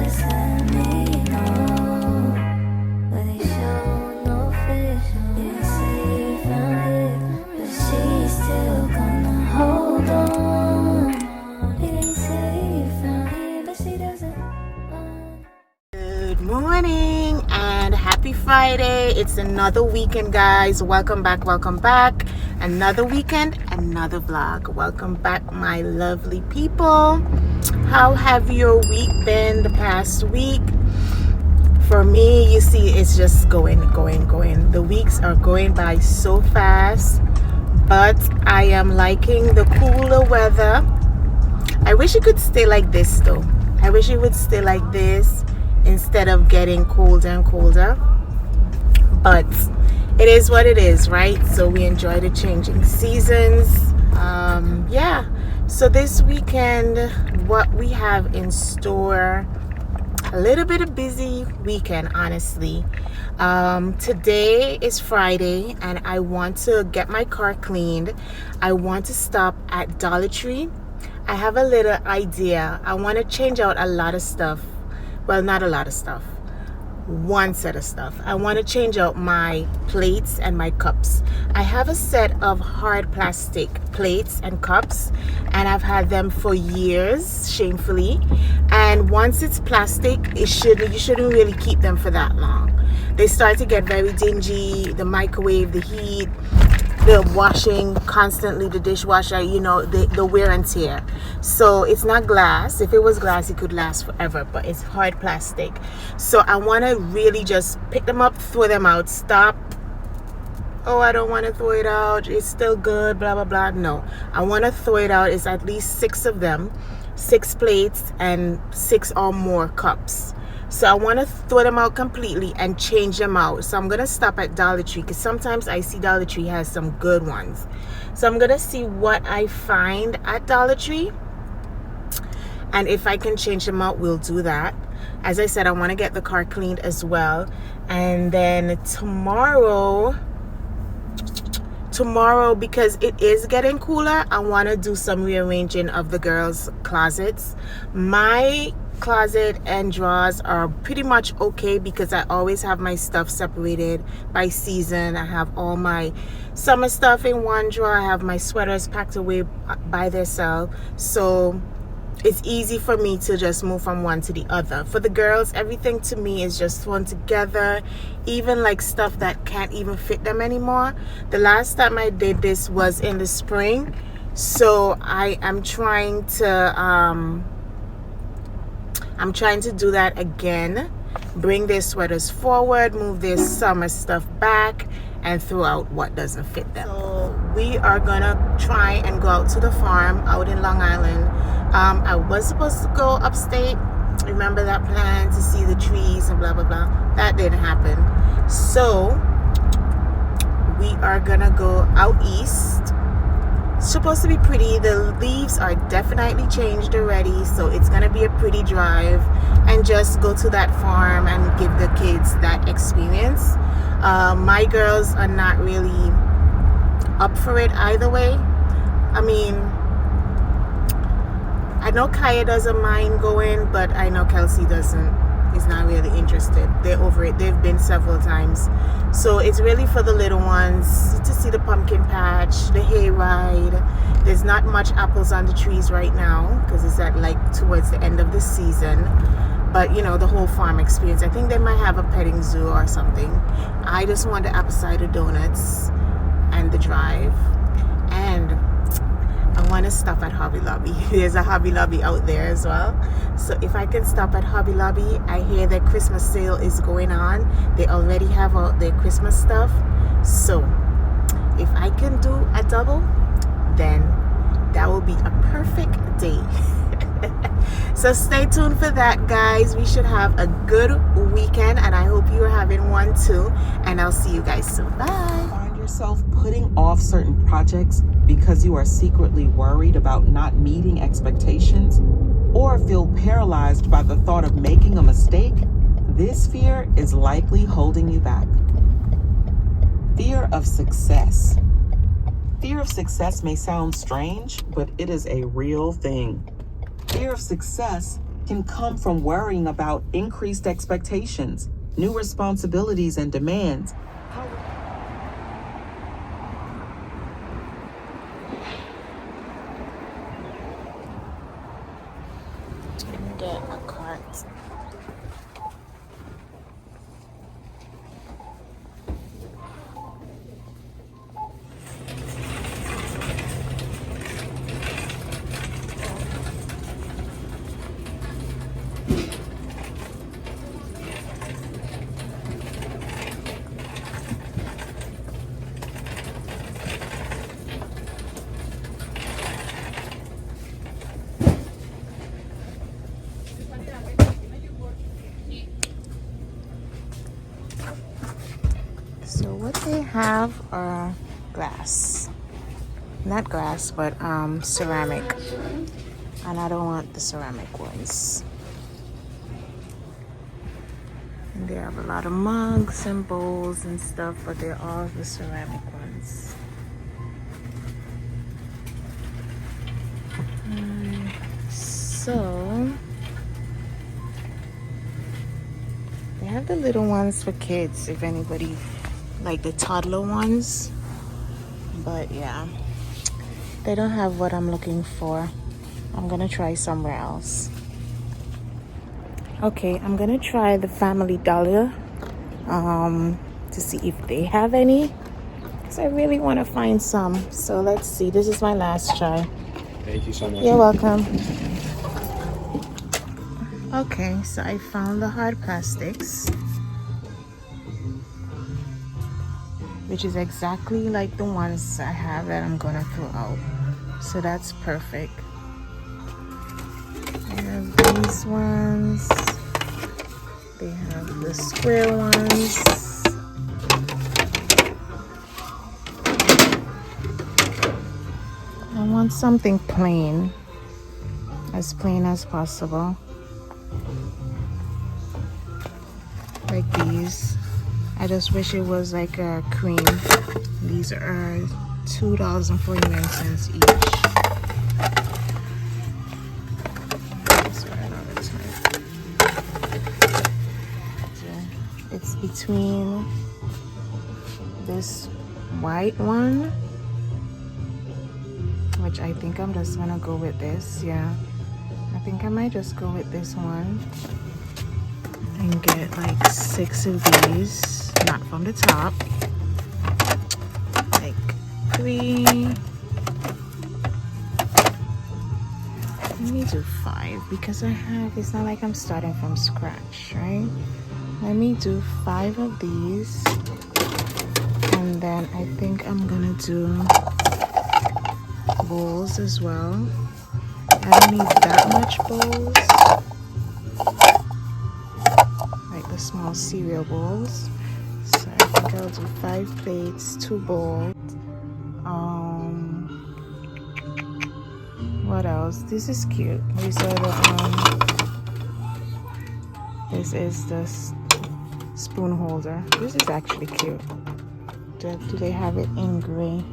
Good morning and happy Friday. It's another weekend, guys. Welcome back. Another weekend, another vlog. Welcome back, my lovely people. How have your week been the past week? For me, you see, it's just going. The weeks are going by so fast, but I am liking the cooler weather. I wish it could stay like this though. I wish it would stay like this instead of getting colder and colder, but it is what it is, right? So we enjoy the changing seasons. Yeah, so this weekend, what we have in store, a little bit of busy weekend, honestly. Today is Friday and I want to get my car cleaned. I want to stop at Dollar Tree. I have a little idea. I want to change out a lot of stuff. Well, not a lot of stuff. One set of stuff. I want to change out my plates and my cups. I have a set of hard plastic plates and cups, and I've had them for years, shamefully. And once it's plastic, you shouldn't really keep them for that long. They start to get very dingy. The microwave, the heat, the washing constantly, the dishwasher, you know, the wear and tear. So it's not glass. If it was glass, it could last forever, but it's hard plastic. So I want to really just pick them up, throw them out, stop. Oh, I don't want to throw it out, it's still good, blah blah blah. No, I want to throw it out. It's at least 6 of them, 6 plates and 6 or more cups. So I want to throw them out completely and change them out. So I'm going to stop at Dollar Tree because sometimes I see Dollar Tree has some good ones. So I'm going to see what I find at Dollar Tree. And if I can change them out, we'll do that. As I said, I want to get the car cleaned as well. And then tomorrow, because it is getting cooler, I want to do some rearranging of the girls' closets. My closet and drawers are pretty much okay because I always have my stuff separated by season. I have all my summer stuff in one drawer. I have my sweaters packed away by themselves. So it's easy for me to just move from one to the other. For the girls, everything to me is just thrown together, even like stuff that can't even fit them anymore. The last time I did this was in the spring, so I am trying to do that again. Bring their sweaters forward, move their summer stuff back, and throw out what doesn't fit them. So we are gonna try and go out to the farm out in Long Island. I was supposed to go upstate. Remember that plan to see the trees and blah blah blah? That didn't happen. So we are gonna go out east. It's supposed to be pretty. The leaves are definitely changed already, so it's gonna be a pretty drive, and just go to that farm and give the kids that experience. My girls are not really up for it either way. I mean, I know Kaya doesn't mind going, but I know Kelsey is not really interested. They're over it. They've been several times. So it's really for the little ones to see the pumpkin patch, the hayride. There's not much apples on the trees right now because it's at like towards the end of the season. But you know, the whole farm experience. I think they might have a petting zoo or something. I just want the apple cider donuts and the drive. And I want to stop at Hobby Lobby. There's a Hobby Lobby out there as well. So if I can stop at Hobby Lobby, I hear their Christmas sale is going on. They already have all their Christmas stuff. So if I can do a double, then that will be a perfect day. So stay tuned for that, guys. We should have a good weekend, and I hope you are having one too. And I'll see you guys soon. Bye. Find yourself putting off certain projects because you are secretly worried about not meeting expectations, or feel paralyzed by the thought of making a mistake? This fear is likely holding you back. Fear of success. Fear of success may sound strange, but it is a real thing. Fear of success can come from worrying about increased expectations, new responsibilities, and demands. Get a cart. So what they have are glass. Not glass, but ceramic. And I don't want the ceramic ones. And they have a lot of mugs and bowls and stuff, but they're all the ceramic ones. So they have the little ones for kids, if anybody like the toddler ones. But yeah, they don't have what I'm looking for. I'm gonna try somewhere else. Okay, I'm gonna try the Family Dollar to see if they have any, because I really want to find some. So let's see. This is my last try. Thank you so much. You're welcome. Okay, so I found the hard plastics, which is exactly like the ones I have that I'm gonna throw out. So that's perfect. I have these ones. They have the square ones. I want something plain, as plain as possible. Like these. I just wish it was like a cream. These are $2.49 each. These are another type. It's between this white one, which I think I'm just gonna go with this. Yeah, I think I might just go with this one and get like 6 of these, not from the top, like 3. Let me do 5 because it's not like I'm starting from scratch, right? Let me do 5 of these, and then I think I'm gonna do bowls as well. I don't need that much bowls, like the small cereal bowls. So I think I'll do 5 plates, 2 bowls. What else? This is cute. These are the this is the spoon holder. This is actually cute. Do they have it in gray?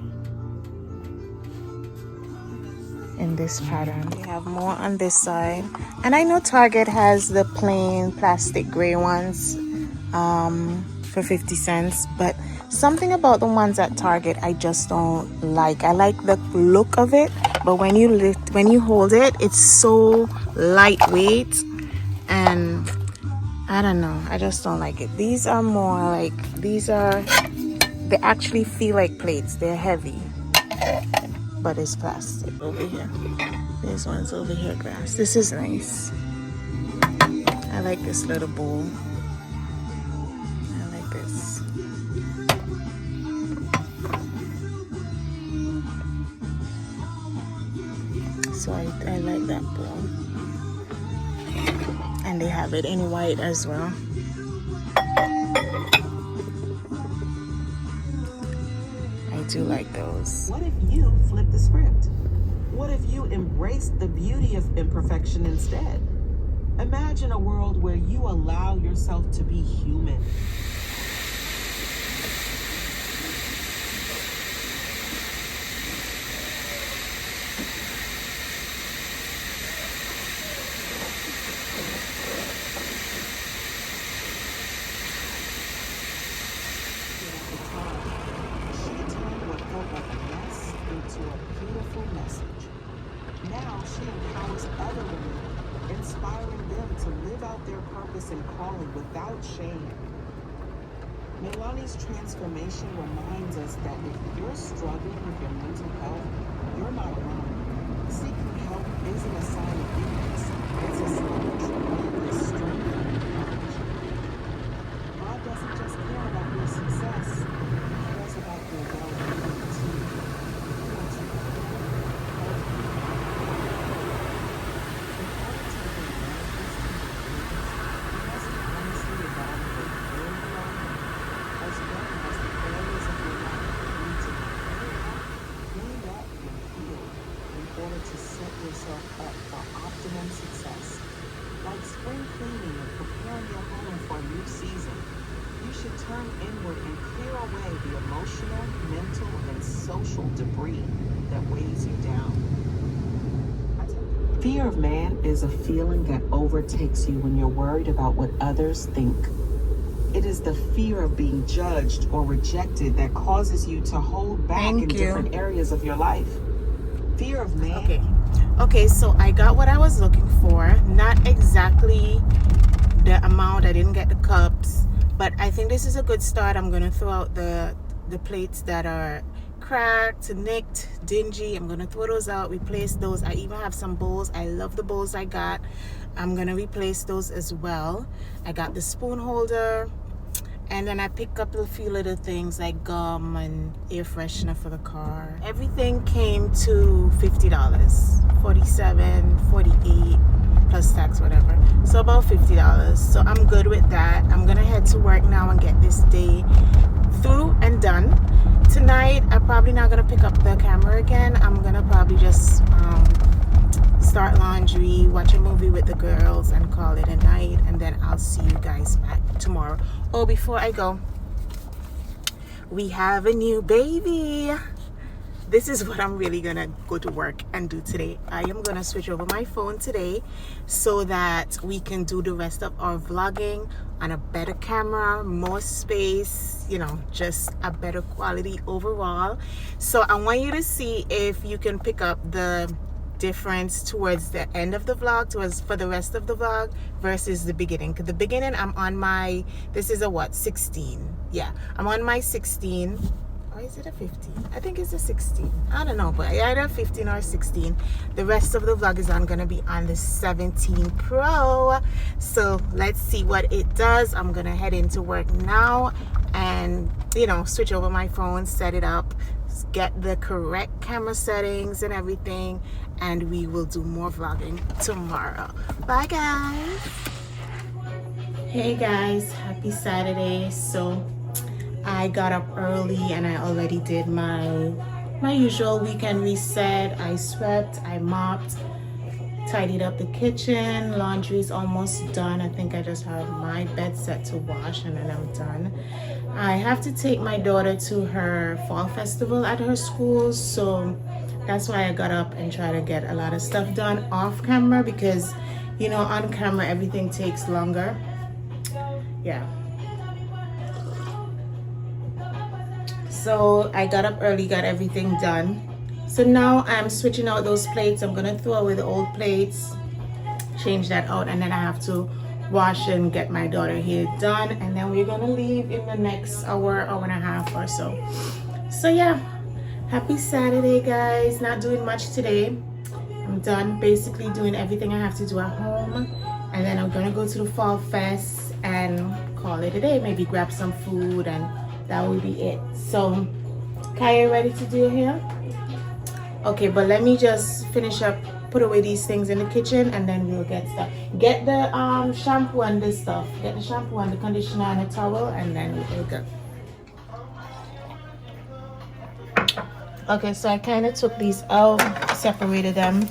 In this pattern. They have more on this side. And I know Target has the plain plastic gray ones for 50 cents, but something about the ones at Target I just don't like. I like the look of it, but when you hold it, it's so lightweight, and I don't know, I just don't like it. These are more like, they actually feel like plates. They're heavy, but it's plastic. Over here, this one's over here, glass. This is nice. I like this little bowl. I like this. So I like that bowl. And they have it in white as well. I do like those. What if you flip the script? What if you embrace the beauty of imperfection instead? Imagine a world where you allow yourself to be human. she empowers other women, inspiring them to live out their purpose and calling without shame. Melani's transformation reminds us that if you're struggling with your mental health, you're not alone. Seeking help isn't a sign of weakness, it's a sign of tremendous strength and courage. God doesn't just care about your success, He cares about your well-being too. He wants you to heal, healthy, in order to begin manifesting your dreams, you must honestly evaluate where you are, as well as the areas of your life that need to be cleaned up and healed in order to set yourself up for optimum success. Like spring cleaning and preparing your home for a new season, you should turn inward and clear away the emotional, mental, and social debris that weighs you down. Fear of man is a feeling that overtakes you when you're worried about what others think. It is the fear of being judged or rejected that causes you to hold back in different areas of your life. Fear of man. Okay, so I got what I was looking for. Not exactly the amount. I didn't get the cups, but I think this is a good start. I'm gonna throw out the plates that are cracked, nicked, dingy. I'm gonna throw those out, replace those. I even have some bowls. I love the bowls I got. I'm gonna replace those as well. I got the spoon holder, and then I picked up a few little things like gum and air freshener for the car. Everything came to $50, $47, $48 plus tax, whatever. So about $50. So I'm good with that. I'm gonna head to work now and get this day through and done. Tonight, I'm probably not gonna pick up the camera again. I'm gonna probably just start laundry, watch a movie with the girls, and call it a night. And then I'll see you guys back tomorrow. Oh, before I go, we have a new baby. This is what I'm really gonna go to work and do today. I am gonna switch over my phone today so that we can do the rest of our vlogging on a better camera, more space, you know, just a better quality overall. So I want you to see if you can pick up the difference towards the end of the vlog, towards for the rest of the vlog versus the beginning. Because the beginning, I'm on my, this is a what, 16. Yeah, I'm on my 16. Or is it a 15? I think it's a 16. I don't know, but either 15 or 16. The rest of the vlog is gonna be on the 17 Pro. So let's see what it does. I'm gonna head into work now and, you know, switch over my phone, set it up, get the correct camera settings and everything, and we will do more vlogging tomorrow. Bye guys. Hey guys, happy Saturday. So I got up early and I already did my usual weekend reset. I swept, I mopped, tidied up the kitchen. Laundry's almost done. I think I just have my bed set to wash and then I'm done. I have to take my daughter to her fall festival at her school, so that's why I got up and try to get a lot of stuff done off camera, because, you know, on camera everything takes longer. Yeah. So I got up early, got everything done. So now I'm switching out those plates. I'm gonna throw away the old plates, change that out, and then I have to wash and get my daughter here done, and then we're gonna leave in the next hour and a half or so. So yeah, happy Saturday guys. Not doing much today. I'm done basically doing everything I have to do at home, and then I'm gonna go to the fall fest and call it a day. Maybe grab some food, and that will be it. So Kaya, ready to do your hair? Okay, but let me just finish up, put away these things in the kitchen, and then we'll get stuff. Get the shampoo and this stuff. Get the shampoo and the conditioner and a towel, and then we'll go. Okay, so I kind of took these out, separated them.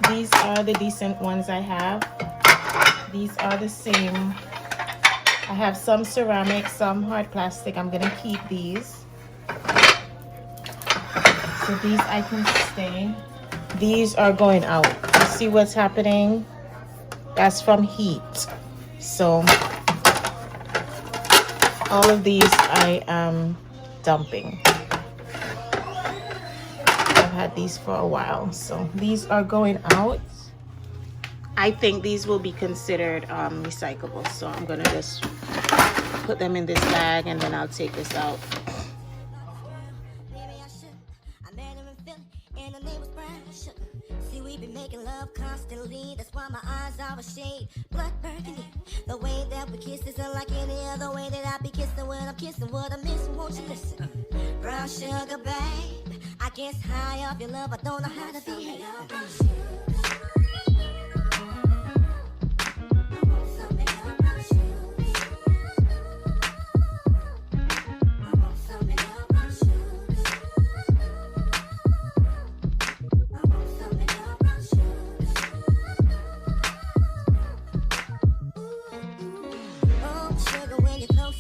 These are the decent ones I have. These are the same. I have some ceramic, some hard plastic. I'm gonna keep these. So these I can stay. These are going out. You see what's happening? That's from heat. So all of these I am dumping. I've had these for a while. So these are going out. I think these will be considered recyclable. So I'm gonna just put them in this bag and then I'll take this out. Making love constantly, that's why my eyes are a shade blood burgundy. The way that we kiss is unlike any other way that I be kissing when I'm kissing what I'm missing. Won't you listen? Brown sugar, babe, I guess high off your love, I don't know how to behave.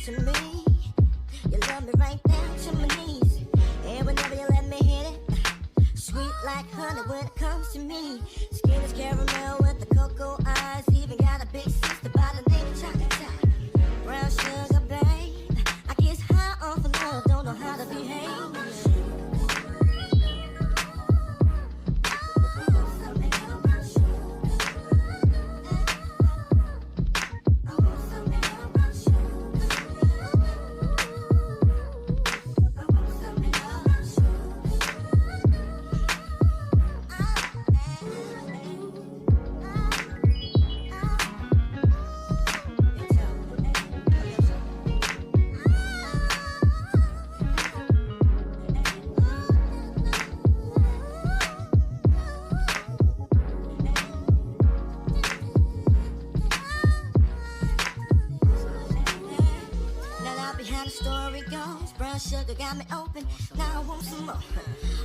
To me, you love me right down to my knees, and whenever you let me hit it, sweet like honey when it comes to me. Skin is caramel with the cocoa eyes, even got a big sister by the name of Chocolate. Brown sugar, babe, I guess high off of love, don't know how to behave. Sugar got me open, now I want some more.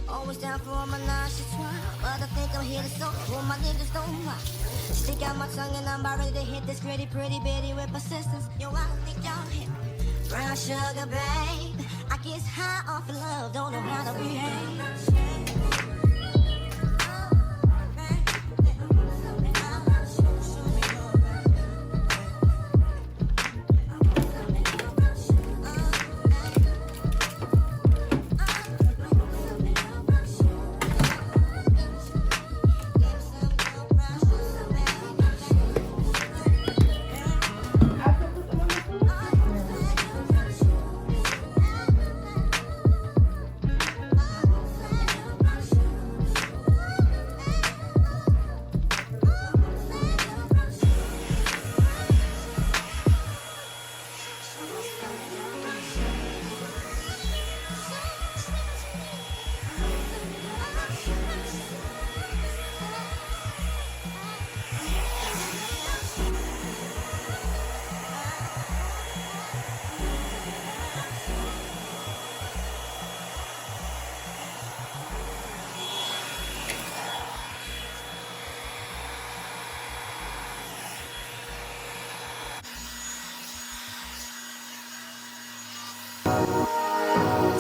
Always down for my nauseous one, but I think I'm here to soak. Well, my niggas don't mind. Stick out my tongue and I'm about ready to hit this gritty, pretty bitty with persistence. Yo, I don't think y'all hit me. Brown sugar, babe, I guess high off of love, don't know how to behave.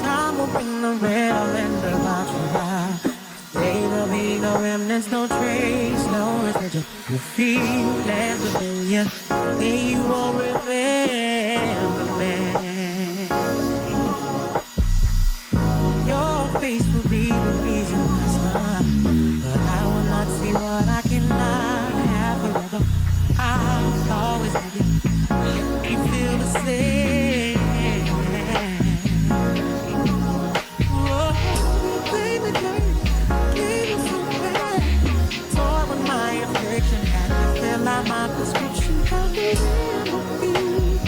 Time will bring the real and the light. There'll be no remnants, no trace, no residual. You feel as a million, then you won't remember me. Your face will be the reason I smile, but I will not see what I cannot have forever. I'll always have you. You feel the same. My prescription can't remember you.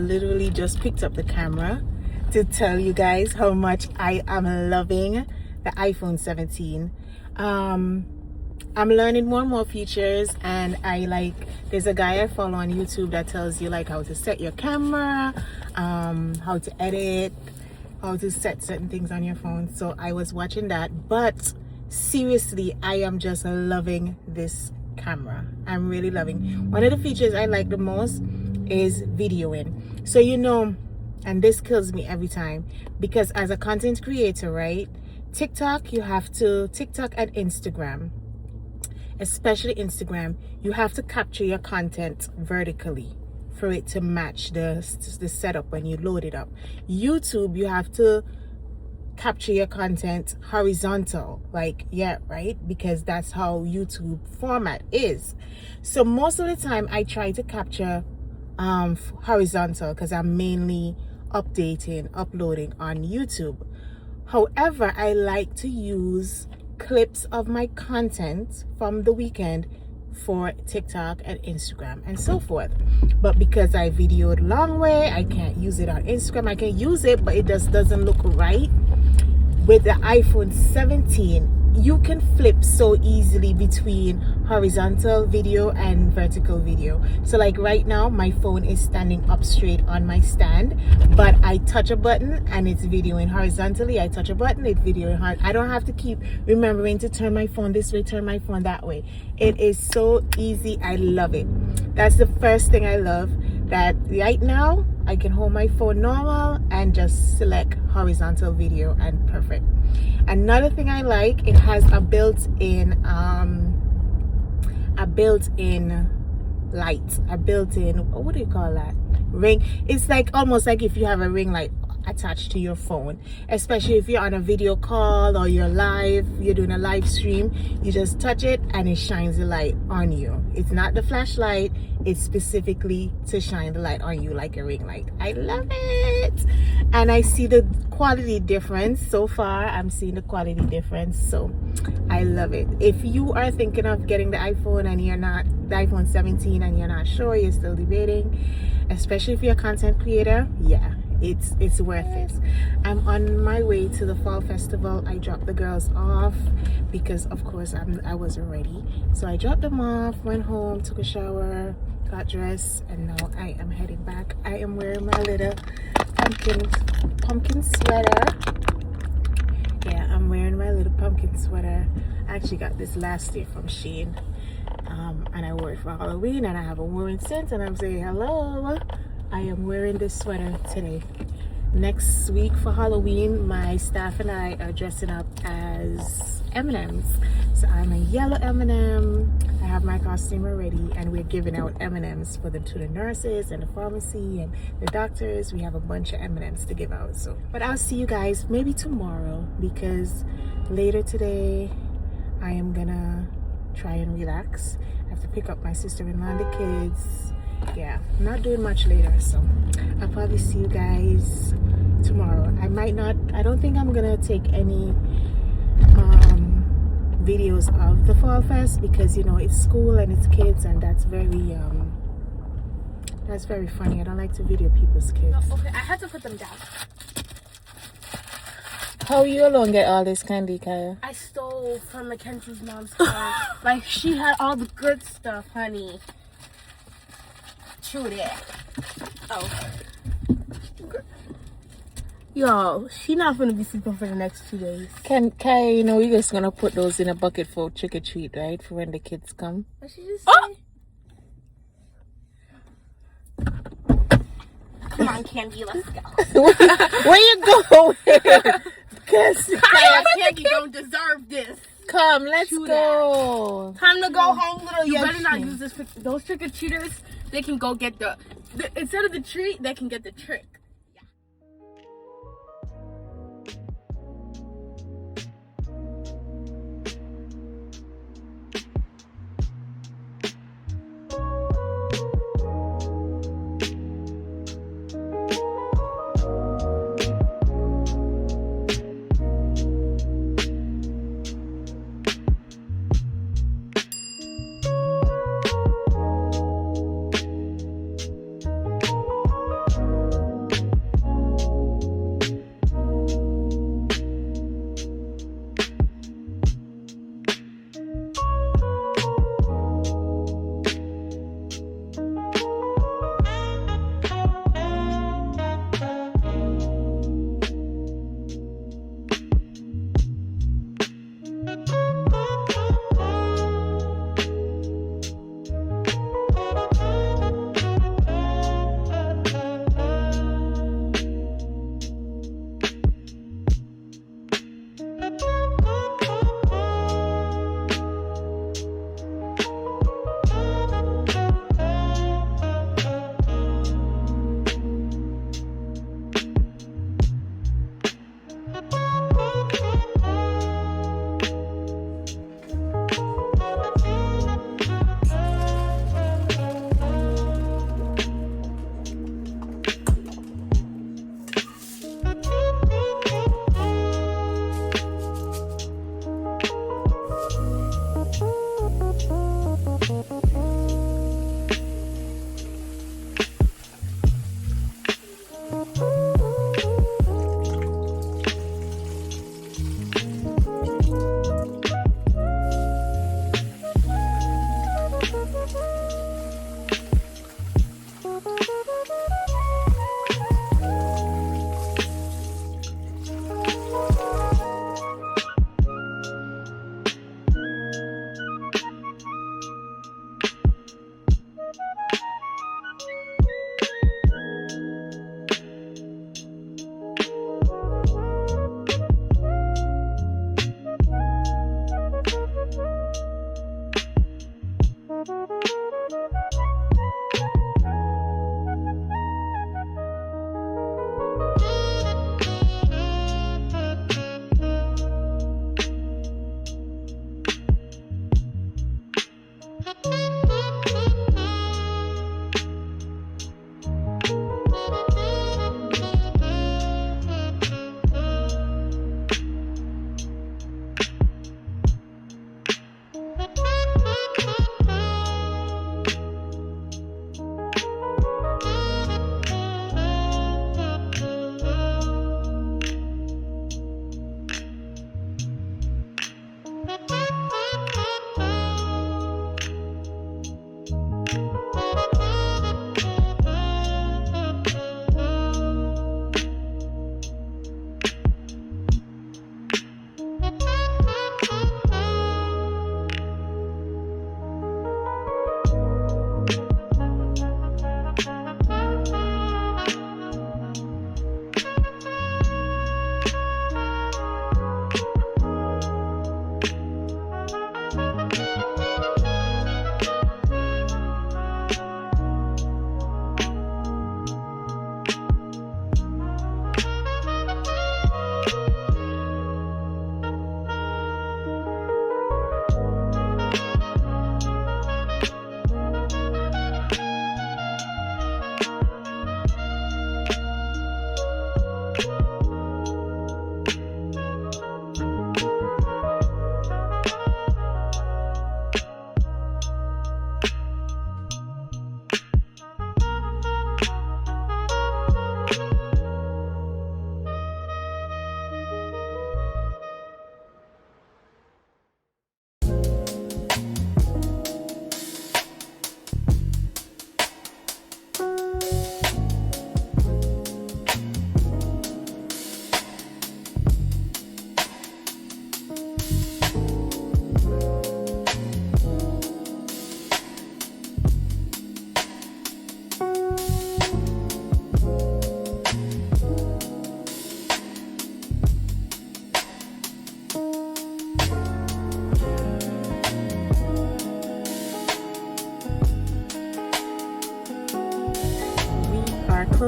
literally just picked up the camera to tell you guys how much I am loving the iPhone 17. I'm learning more and more features, and there's a guy I follow on YouTube that tells you like how to set your camera, how to edit, how to set certain things on your phone. So I was watching that, but seriously, I am just loving this camera. I'm really loving. One of the features I like the most is videoing. So and this kills me every time, because as a content creator, right, TikTok and Instagram, especially Instagram, you have to capture your content vertically for it to match the setup when you load it up. YouTube, you have to capture your content horizontal, right, because that's how YouTube format is. So most of the time I try to capture horizontal because I'm mainly uploading on YouTube. However, I like to use clips of my content from the weekend for TikTok and Instagram and so forth. But because I videoed long way, I can't use it on Instagram. I can use it, but it just doesn't look right. With the iPhone 17, you can flip so easily between horizontal video and vertical video. So like right now, my phone is standing up straight on my stand, but I touch a button and it's videoing horizontally. I touch a button, it's videoing hard. I don't have to keep remembering to turn my phone this way, turn my phone that way. It is so easy. I love it. That's the first thing I love, that right now I can hold my phone normal and just select horizontal video, and perfect. Another thing I like, it has a built-in light, what do you call that, ring. It's like almost like if you have a ring light attached to your phone, especially if you're on a video call or you're doing a live stream. You just touch it and it shines the light on you. It's not the flashlight, it's specifically to shine the light on you like a ring light. I love it, and I see the quality difference. So far I'm seeing the quality difference, so I love it. If you are thinking of getting the iPhone and the iPhone 17 and you're not sure, you're still debating, especially if you're a content creator, yeah, it's worth it. I'm on my way to the fall festival. I dropped the girls off because of course I wasn't ready, so I dropped them off, went home, took a shower, got dressed, and now I am heading back. I am wearing my little pumpkin sweater. Yeah, I'm wearing my little pumpkin sweater. I actually got this last year from Shein, and I wore it for Halloween, and I haven't worn it since, and I'm saying hello. I am wearing this sweater today. Next week for Halloween, my staff and I are dressing up as M&Ms. So I'm a yellow M&M. I have my costume already, and we're giving out M&Ms to the nurses and the pharmacy and the doctors. We have a bunch of M&Ms to give out. So, but I'll see you guys maybe tomorrow, because later today I am gonna try and relax. I have to pick up my sister-in-law and the kids. Yeah, I'm not doing much later, so I'll probably see you guys tomorrow. I don't think I'm gonna take any videos of the fall fest, because it's school and it's kids, and that's very funny. I don't like to video people's kids. No, okay, I have to put them down. How you alone get all this candy, Kaya? I stole from Mackenzie's mom's car. Like, she had all the good stuff, honey. True that. Oh. Yo, she not gonna be sleeping for the next 2 days. Kaya, we're just gonna put those in a bucket for trick or treat, right? For when the kids come. What she just say? Come on, Candy, let's go. Where you going? Kaya, Candy don't deserve this. Come, let's go. Time to go home, little. You better not use this. Those trick or treaters, they can go get the instead of the treat, they can get the trick.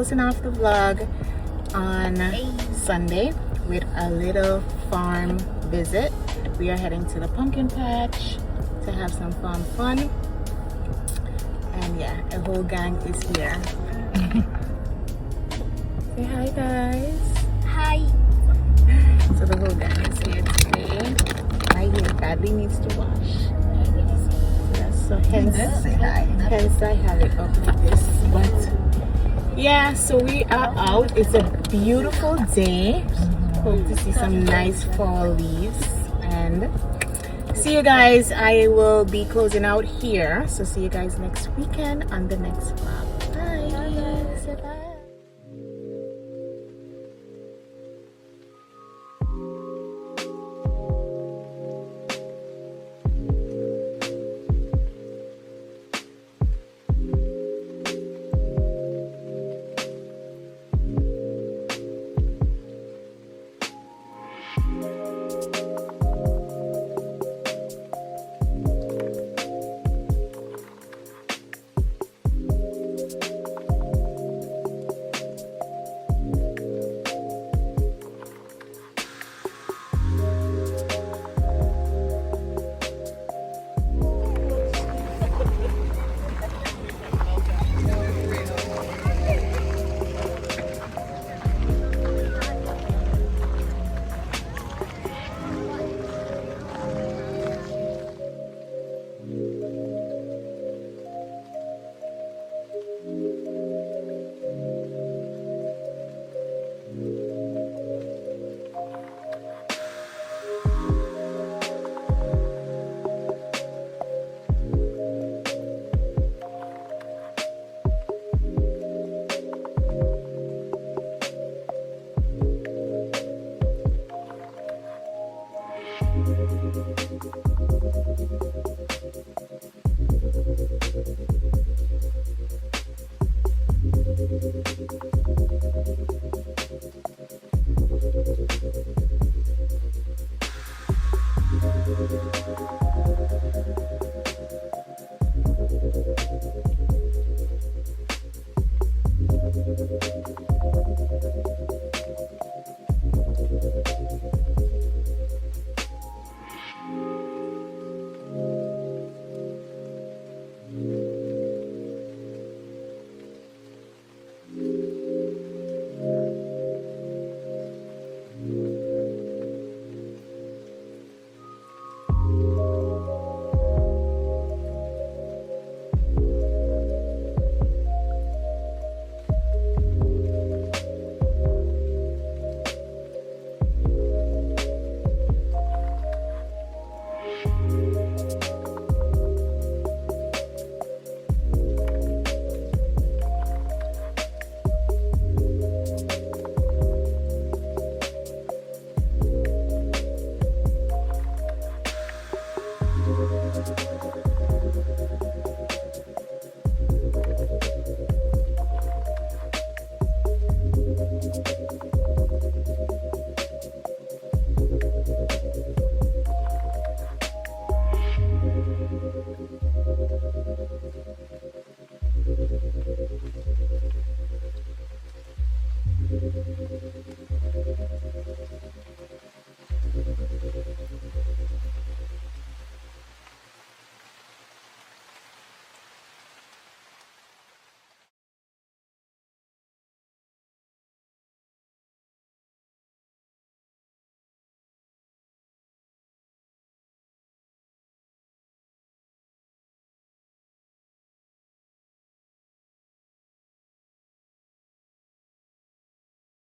closing off the vlog on Sunday with a little farm visit. We are heading to the pumpkin patch to have some farm fun. And yeah, a whole gang is here. Say hi, guys. Hi. So the whole gang is here today. My hair badly needs to wash. So hence I have it up like this. But yeah, so we are out. It's a beautiful day. Hope to see some nice fall leaves. And see you guys. I will be closing out here. So see you guys next weekend on the next vlog. Bye. Say bye.